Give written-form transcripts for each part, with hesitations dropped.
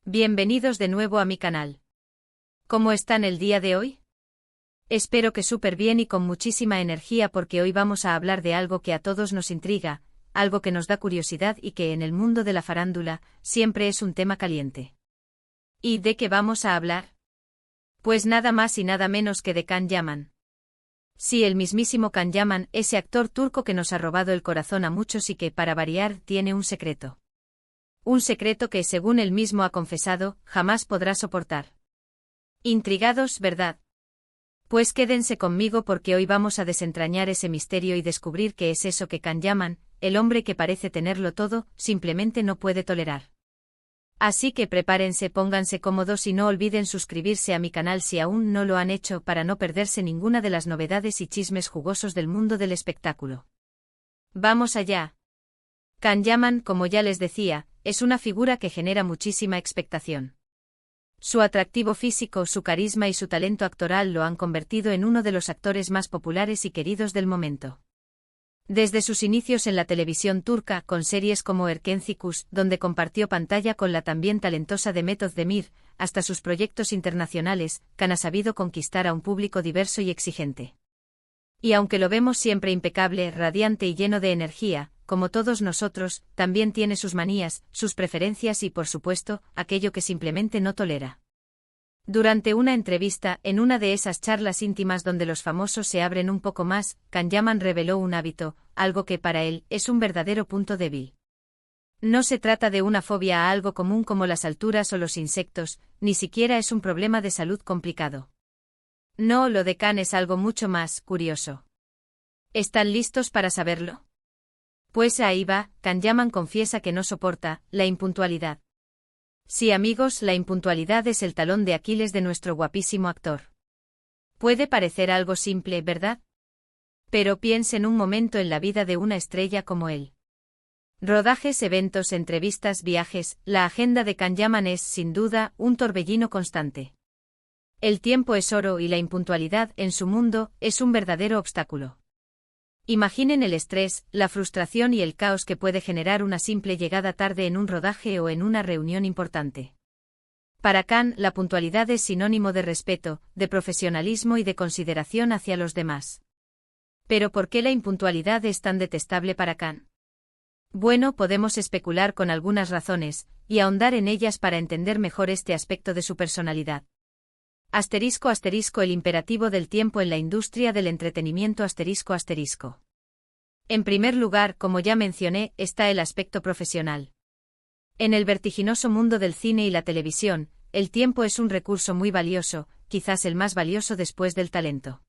Bienvenidos de nuevo a mi canal. ¿Cómo están el día de hoy? Espero que súper bien y con muchísima energía porque hoy vamos a hablar de algo que a todos nos intriga, algo que nos da curiosidad y que en el mundo de la farándula siempre es un tema caliente. ¿Y de qué vamos a hablar? Pues nada más y nada menos que de Can Yaman. Sí, el mismísimo Can Yaman, ese actor turco que nos ha robado el corazón a muchos y que, para variar, tiene un secreto. Un secreto que, según él mismo ha confesado, jamás podrá soportar. Intrigados, ¿verdad? Pues quédense conmigo porque hoy vamos a desentrañar ese misterio y descubrir qué es eso que Can Yaman, el hombre que parece tenerlo todo, simplemente no puede tolerar. Así que prepárense, pónganse cómodos y no olviden suscribirse a mi canal si aún no lo han hecho para no perderse ninguna de las novedades y chismes jugosos del mundo del espectáculo. ¡Vamos allá! Can Yaman, como ya les decía, es una figura que genera muchísima expectación. Su atractivo físico, su carisma y su talento actoral lo han convertido en uno de los actores más populares y queridos del momento. Desde sus inicios en la televisión turca, con series como Erkencikus, donde compartió pantalla con la también talentosa Demet Özdemir, hasta sus proyectos internacionales, Can ha sabido conquistar a un público diverso y exigente. Y aunque lo vemos siempre impecable, radiante y lleno de energía, como todos nosotros, también tiene sus manías, sus preferencias y, por supuesto, aquello que simplemente no tolera. Durante una entrevista, en una de esas charlas íntimas donde los famosos se abren un poco más, Can Yaman reveló un hábito, algo que para él es un verdadero punto débil. No se trata de una fobia a algo común como las alturas o los insectos, ni siquiera es un problema de salud complicado. No, lo de Can es algo mucho más curioso. ¿Están listos para saberlo? Pues ahí va, Can Yaman confiesa que no soporta la impuntualidad. Sí, amigos, la impuntualidad es el talón de Aquiles de nuestro guapísimo actor. Puede parecer algo simple, ¿verdad? Pero piensen un momento en la vida de una estrella como él. Rodajes, eventos, entrevistas, viajes, la agenda de Can Yaman es, sin duda, un torbellino constante. El tiempo es oro y la impuntualidad, en su mundo, es un verdadero obstáculo. Imaginen el estrés, la frustración y el caos que puede generar una simple llegada tarde en un rodaje o en una reunión importante. Para Can, la puntualidad es sinónimo de respeto, de profesionalismo y de consideración hacia los demás. ¿Pero por qué la impuntualidad es tan detestable para Can? Bueno, podemos especular con algunas razones, y ahondar en ellas para entender mejor este aspecto de su personalidad. *** El imperativo del tiempo en la industria del entretenimiento ***. En primer lugar, como ya mencioné, está el aspecto profesional. En el vertiginoso mundo del cine y la televisión, el tiempo es un recurso muy valioso, quizás el más valioso después del talento.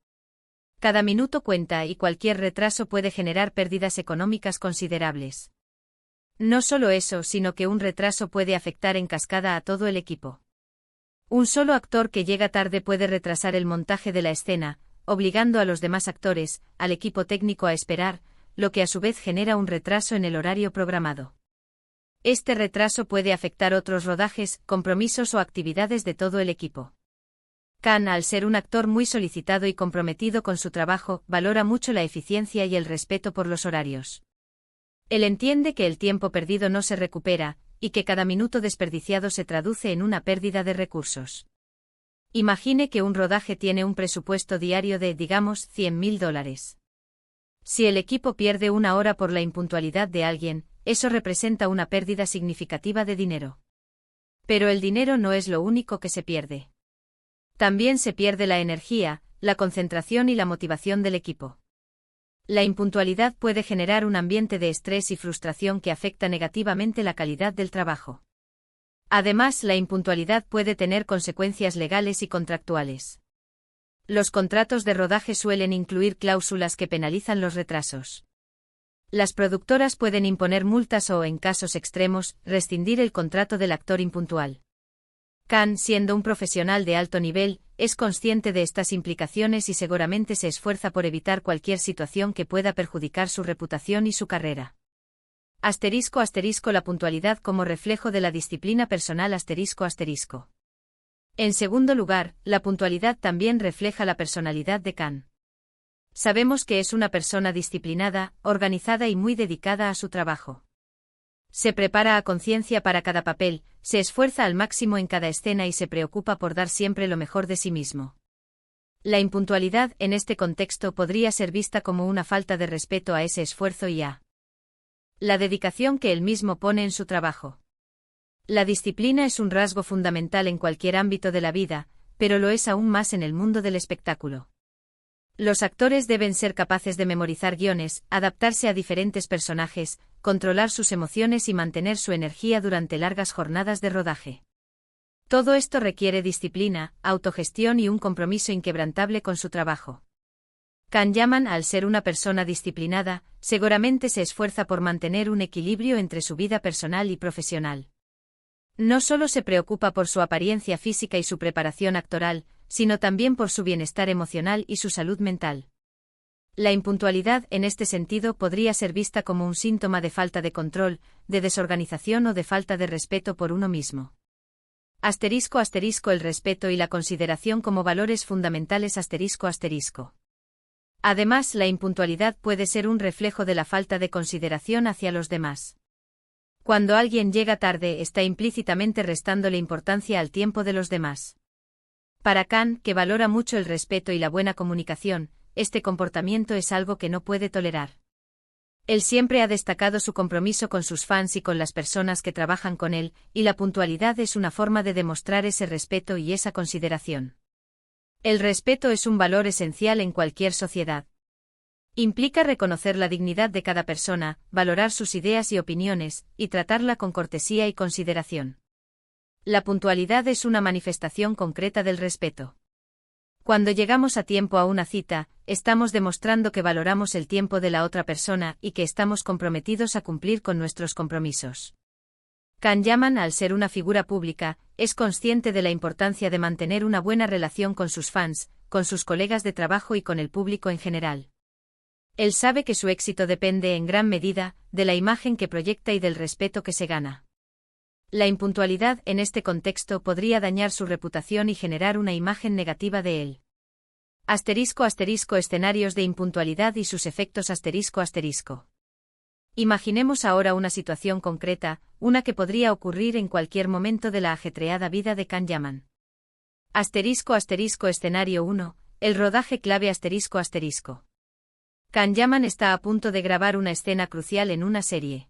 Cada minuto cuenta y cualquier retraso puede generar pérdidas económicas considerables. No solo eso, sino que un retraso puede afectar en cascada a todo el equipo. Un solo actor que llega tarde puede retrasar el montaje de la escena, obligando a los demás actores, al equipo técnico a esperar, lo que a su vez genera un retraso en el horario programado. Este retraso puede afectar otros rodajes, compromisos o actividades de todo el equipo. Can, al ser un actor muy solicitado y comprometido con su trabajo, valora mucho la eficiencia y el respeto por los horarios. Él entiende que el tiempo perdido no se recupera, y que cada minuto desperdiciado se traduce en una pérdida de recursos. Imagine que un rodaje tiene un presupuesto diario de, digamos, $100.000. Si el equipo pierde una hora por la impuntualidad de alguien, eso representa una pérdida significativa de dinero. Pero el dinero no es lo único que se pierde. También se pierde la energía, la concentración y la motivación del equipo. La impuntualidad puede generar un ambiente de estrés y frustración que afecta negativamente la calidad del trabajo. Además, la impuntualidad puede tener consecuencias legales y contractuales. Los contratos de rodaje suelen incluir cláusulas que penalizan los retrasos. Las productoras pueden imponer multas o, en casos extremos, rescindir el contrato del actor impuntual. Can, siendo un profesional de alto nivel, es consciente de estas implicaciones y seguramente se esfuerza por evitar cualquier situación que pueda perjudicar su reputación y su carrera. *** La puntualidad como reflejo de la disciplina personal ***. En segundo lugar, la puntualidad también refleja la personalidad de Can. Sabemos que es una persona disciplinada, organizada y muy dedicada a su trabajo. Se prepara a conciencia para cada papel, se esfuerza al máximo en cada escena y se preocupa por dar siempre lo mejor de sí mismo. La impuntualidad en este contexto podría ser vista como una falta de respeto a ese esfuerzo y a la dedicación que él mismo pone en su trabajo. La disciplina es un rasgo fundamental en cualquier ámbito de la vida, pero lo es aún más en el mundo del espectáculo. Los actores deben ser capaces de memorizar guiones, adaptarse a diferentes personajes, controlar sus emociones y mantener su energía durante largas jornadas de rodaje. Todo esto requiere disciplina, autogestión y un compromiso inquebrantable con su trabajo. Can Yaman, al ser una persona disciplinada, seguramente se esfuerza por mantener un equilibrio entre su vida personal y profesional. No solo se preocupa por su apariencia física y su preparación actoral, sino también por su bienestar emocional y su salud mental. La impuntualidad en este sentido podría ser vista como un síntoma de falta de control, de desorganización o de falta de respeto por uno mismo. *** El respeto y la consideración como valores fundamentales ***. Además, la impuntualidad puede ser un reflejo de la falta de consideración hacia los demás. Cuando alguien llega tarde está implícitamente restándole importancia al tiempo de los demás. Para Can, que valora mucho el respeto y la buena comunicación, este comportamiento es algo que no puede tolerar. Él siempre ha destacado su compromiso con sus fans y con las personas que trabajan con él, y la puntualidad es una forma de demostrar ese respeto y esa consideración. El respeto es un valor esencial en cualquier sociedad. Implica reconocer la dignidad de cada persona, valorar sus ideas y opiniones, y tratarla con cortesía y consideración. La puntualidad es una manifestación concreta del respeto. Cuando llegamos a tiempo a una cita, estamos demostrando que valoramos el tiempo de la otra persona y que estamos comprometidos a cumplir con nuestros compromisos. Can Yaman, al ser una figura pública, es consciente de la importancia de mantener una buena relación con sus fans, con sus colegas de trabajo y con el público en general. Él sabe que su éxito depende en gran medida de la imagen que proyecta y del respeto que se gana. La impuntualidad en este contexto podría dañar su reputación y generar una imagen negativa de él. *** Escenarios de impuntualidad y sus efectos ***. Imaginemos ahora una situación concreta, una que podría ocurrir en cualquier momento de la ajetreada vida de Can Yaman. Escenario 1, el rodaje clave ***. Can Yaman está a punto de grabar una escena crucial en una serie.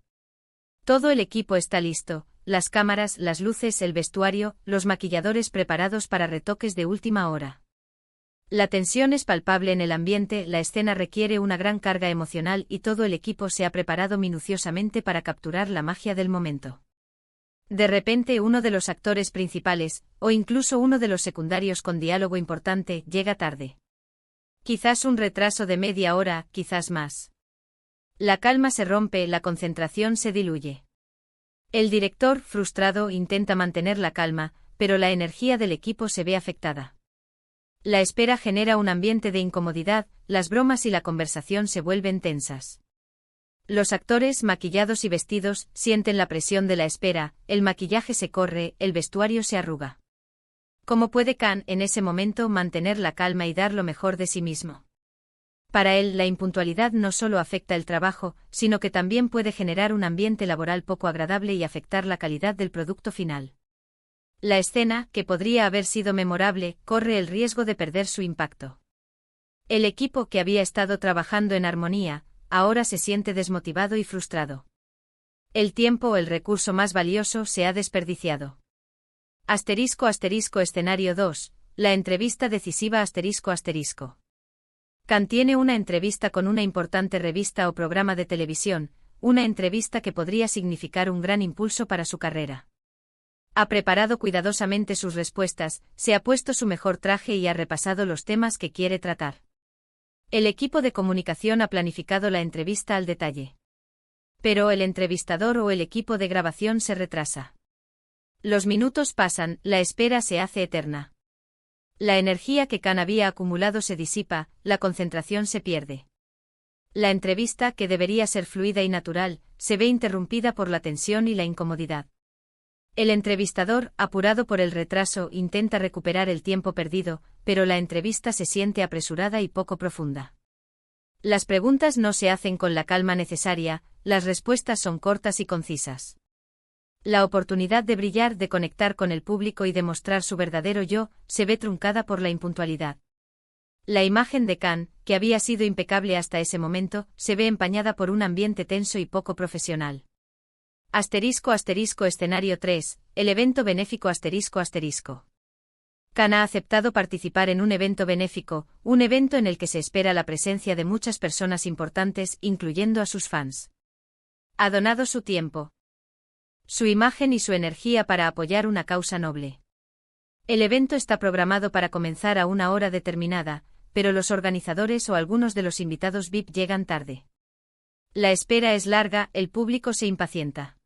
Todo el equipo está listo, las cámaras, las luces, el vestuario, los maquilladores preparados para retoques de última hora. La tensión es palpable en el ambiente, la escena requiere una gran carga emocional y todo el equipo se ha preparado minuciosamente para capturar la magia del momento. De repente uno de los actores principales, o incluso uno de los secundarios con diálogo importante, llega tarde. Quizás un retraso de media hora, quizás más. La calma se rompe, la concentración se diluye. El director, frustrado, intenta mantener la calma, pero la energía del equipo se ve afectada. La espera genera un ambiente de incomodidad, las bromas y la conversación se vuelven tensas. Los actores, maquillados y vestidos, sienten la presión de la espera, el maquillaje se corre, el vestuario se arruga. ¿Cómo puede Can, en ese momento, mantener la calma y dar lo mejor de sí mismo? Para él, la impuntualidad no solo afecta el trabajo, sino que también puede generar un ambiente laboral poco agradable y afectar la calidad del producto final. La escena, que podría haber sido memorable, corre el riesgo de perder su impacto. El equipo, que había estado trabajando en armonía, ahora se siente desmotivado y frustrado. El tiempo, el recurso más valioso, se ha desperdiciado. Escenario 2, la entrevista decisiva ***. Can tiene una entrevista con una importante revista o programa de televisión, una entrevista que podría significar un gran impulso para su carrera. Ha preparado cuidadosamente sus respuestas, se ha puesto su mejor traje y ha repasado los temas que quiere tratar. El equipo de comunicación ha planificado la entrevista al detalle. Pero el entrevistador o el equipo de grabación se retrasa. Los minutos pasan, la espera se hace eterna. La energía que Can había acumulado se disipa, la concentración se pierde. La entrevista, que debería ser fluida y natural, se ve interrumpida por la tensión y la incomodidad. El entrevistador, apurado por el retraso, intenta recuperar el tiempo perdido, pero la entrevista se siente apresurada y poco profunda. Las preguntas no se hacen con la calma necesaria, las respuestas son cortas y concisas. La oportunidad de brillar, de conectar con el público y de mostrar su verdadero yo, se ve truncada por la impuntualidad. La imagen de Khan, que había sido impecable hasta ese momento, se ve empañada por un ambiente tenso y poco profesional. Escenario 3, el evento benéfico Khan ha aceptado participar en un evento benéfico, un evento en el que se espera la presencia de muchas personas importantes, incluyendo a sus fans. Ha donado su tiempo, su imagen y su energía para apoyar una causa noble. El evento está programado para comenzar a una hora determinada, pero los organizadores o algunos de los invitados VIP llegan tarde. La espera es larga, el público se impacienta.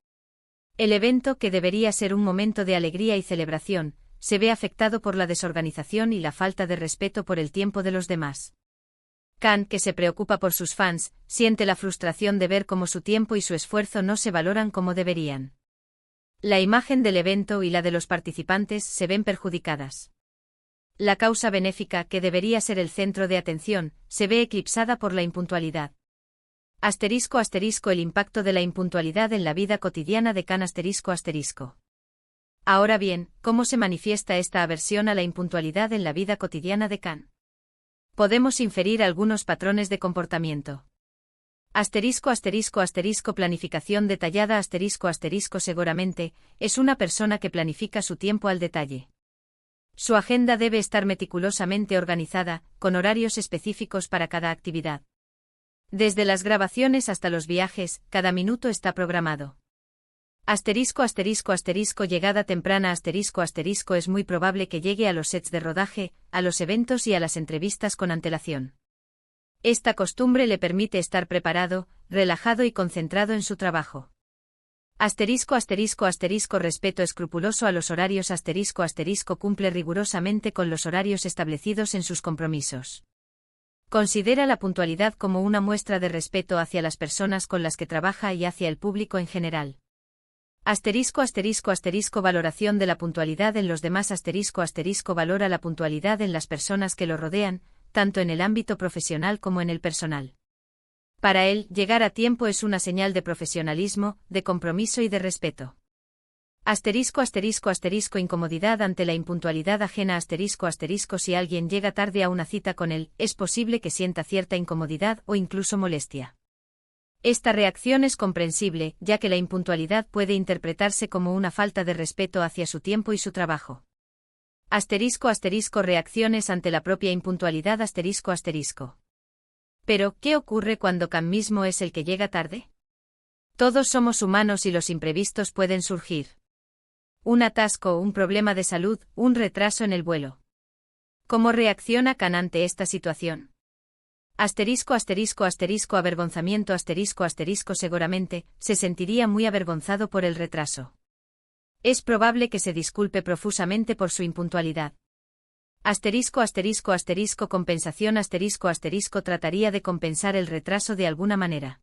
El evento, que debería ser un momento de alegría y celebración, se ve afectado por la desorganización y la falta de respeto por el tiempo de los demás. Khan, que se preocupa por sus fans, siente la frustración de ver cómo su tiempo y su esfuerzo no se valoran como deberían. La imagen del evento y la de los participantes se ven perjudicadas. La causa benéfica, que debería ser el centro de atención, se ve eclipsada por la impuntualidad. El impacto de la impuntualidad en la vida cotidiana de Khan. Ahora bien, ¿cómo se manifiesta esta aversión a la impuntualidad en la vida cotidiana de Khan? Podemos inferir algunos patrones de comportamiento. Planificación detallada. Seguramente, es una persona que planifica su tiempo al detalle. Su agenda debe estar meticulosamente organizada, con horarios específicos para cada actividad. Desde las grabaciones hasta los viajes, cada minuto está programado. Llegada temprana. Es muy probable que llegue a los sets de rodaje, a los eventos y a las entrevistas con antelación. Esta costumbre le permite estar preparado, relajado y concentrado en su trabajo. Respeto escrupuloso a los horarios. Cumple rigurosamente con los horarios establecidos en sus compromisos. Considera la puntualidad como una muestra de respeto hacia las personas con las que trabaja y hacia el público en general. Valoración de la puntualidad en los demás. Valora la puntualidad en las personas que lo rodean, tanto en el ámbito profesional como en el personal. Para él, llegar a tiempo es una señal de profesionalismo, de compromiso y de respeto. Incomodidad ante la impuntualidad ajena. Si alguien llega tarde a una cita con él, es posible que sienta cierta incomodidad o incluso molestia. Esta reacción es comprensible, ya que la impuntualidad puede interpretarse como una falta de respeto hacia su tiempo y su trabajo. Reacciones ante la propia impuntualidad. Pero, ¿qué ocurre cuando Khan mismo es el que llega tarde? Todos somos humanos y los imprevistos pueden surgir. Un atasco, un problema de salud, un retraso en el vuelo. ¿Cómo reacciona Khan ante esta situación? Avergonzamiento. Seguramente, se sentiría muy avergonzado por el retraso. Es probable que se disculpe profusamente por su impuntualidad. Compensación. Trataría de compensar el retraso de alguna manera.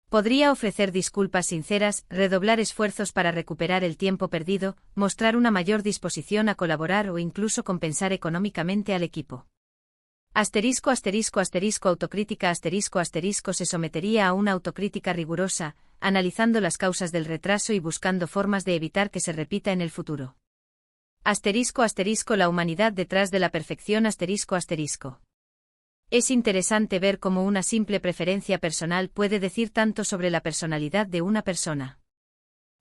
Podría ofrecer disculpas sinceras, redoblar esfuerzos para recuperar el tiempo perdido, mostrar una mayor disposición a colaborar o incluso compensar económicamente al equipo. Autocrítica. Se sometería a una autocrítica rigurosa, analizando las causas del retraso y buscando formas de evitar que se repita en el futuro. La humanidad detrás de la perfección. Es interesante ver cómo una simple preferencia personal puede decir tanto sobre la personalidad de una persona.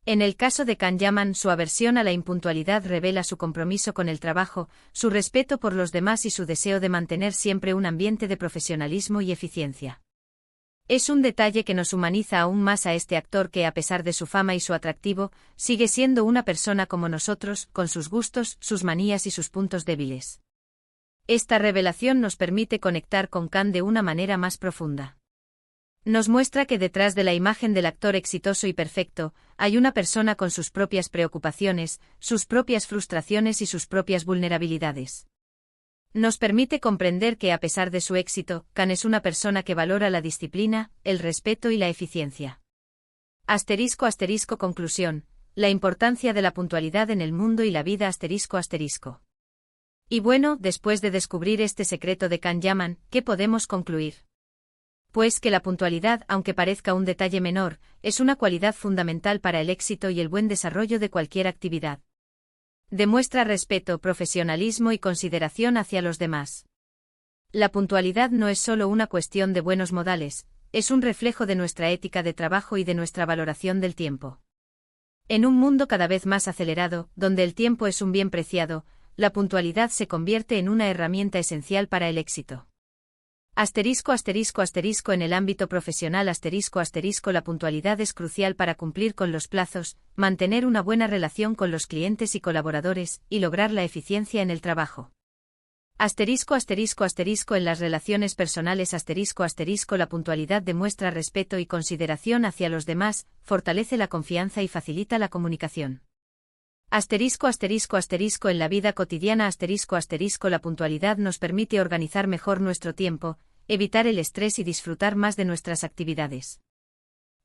En el caso de Khan Yaman, su aversión a la impuntualidad revela su compromiso con el trabajo, su respeto por los demás y su deseo de mantener siempre un ambiente de profesionalismo y eficiencia. Es un detalle que nos humaniza aún más a este actor que, a pesar de su fama y su atractivo, sigue siendo una persona como nosotros, con sus gustos, sus manías y sus puntos débiles. Esta revelación nos permite conectar con Khan de una manera más profunda. Nos muestra que detrás de la imagen del actor exitoso y perfecto, hay una persona con sus propias preocupaciones, sus propias frustraciones y sus propias vulnerabilidades. Nos permite comprender que, a pesar de su éxito, Khan es una persona que valora la disciplina, el respeto y la eficiencia. Conclusión. La importancia de la puntualidad en el mundo y la vida. Y bueno, después de descubrir este secreto de Khan Yaman, ¿qué podemos concluir? Pues que la puntualidad, aunque parezca un detalle menor, es una cualidad fundamental para el éxito y el buen desarrollo de cualquier actividad. Demuestra respeto, profesionalismo y consideración hacia los demás. La puntualidad no es solo una cuestión de buenos modales, es un reflejo de nuestra ética de trabajo y de nuestra valoración del tiempo. En un mundo cada vez más acelerado, donde el tiempo es un bien preciado, la puntualidad se convierte en una herramienta esencial para el éxito. En el ámbito profesional la puntualidad es crucial para cumplir con los plazos, mantener una buena relación con los clientes y colaboradores, y lograr la eficiencia en el trabajo. En las relaciones personales la puntualidad demuestra respeto y consideración hacia los demás, fortalece la confianza y facilita la comunicación. En la vida cotidiana la puntualidad nos permite organizar mejor nuestro tiempo, evitar el estrés y disfrutar más de nuestras actividades.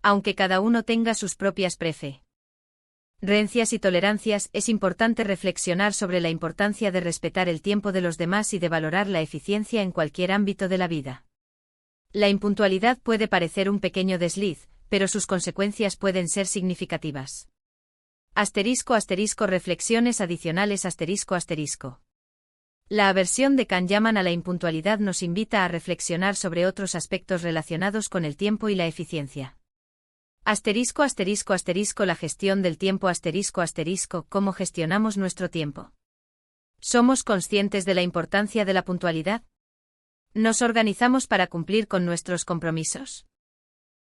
Aunque cada uno tenga sus propias preferencias y tolerancias, es importante reflexionar sobre la importancia de respetar el tiempo de los demás y de valorar la eficiencia en cualquier ámbito de la vida. La impuntualidad puede parecer un pequeño desliz, pero sus consecuencias pueden ser significativas. Reflexiones adicionales La aversión de Kahneman a la impuntualidad nos invita a reflexionar sobre otros aspectos relacionados con el tiempo y la eficiencia. La gestión del tiempo ¿Cómo gestionamos nuestro tiempo? ¿Somos conscientes de la importancia de la puntualidad? ¿Nos organizamos para cumplir con nuestros compromisos?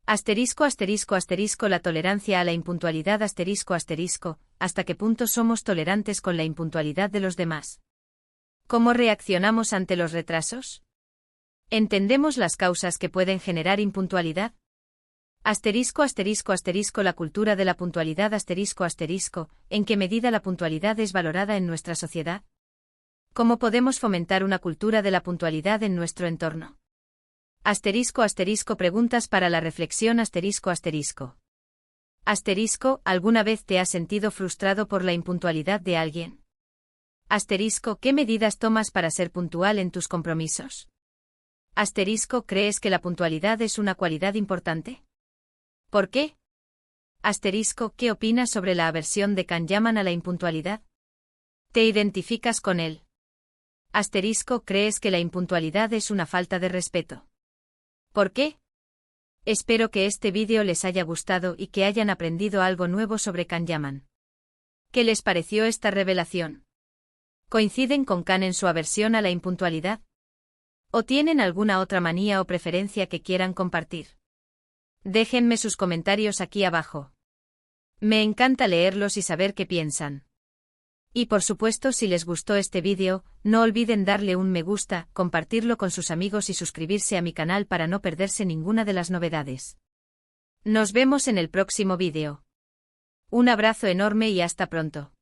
La tolerancia a la impuntualidad ¿Hasta qué punto somos tolerantes con la impuntualidad de los demás? ¿Cómo reaccionamos ante los retrasos? ¿Entendemos las causas que pueden generar impuntualidad? La cultura de la puntualidad ¿En qué medida la puntualidad es valorada en nuestra sociedad? ¿Cómo podemos fomentar una cultura de la puntualidad en nuestro entorno? Preguntas para la reflexión ¿Alguna vez te has sentido frustrado por la impuntualidad de alguien? ¿Qué medidas tomas para ser puntual en tus compromisos? ¿Crees que la puntualidad es una cualidad importante? ¿Por qué? ¿Qué opinas sobre la aversión de Kahneman a la impuntualidad? ¿Te identificas con él? ¿Crees que la impuntualidad es una falta de respeto? ¿Por qué? Espero que este vídeo les haya gustado y que hayan aprendido algo nuevo sobre Kahneman. ¿Qué les pareció esta revelación? ¿Coinciden con Kahn en su aversión a la impuntualidad? ¿O tienen alguna otra manía o preferencia que quieran compartir? Déjenme sus comentarios aquí abajo. Me encanta leerlos y saber qué piensan. Y por supuesto, si les gustó este vídeo, no olviden darle un me gusta, compartirlo con sus amigos y suscribirse a mi canal para no perderse ninguna de las novedades. Nos vemos en el próximo vídeo. Un abrazo enorme y hasta pronto.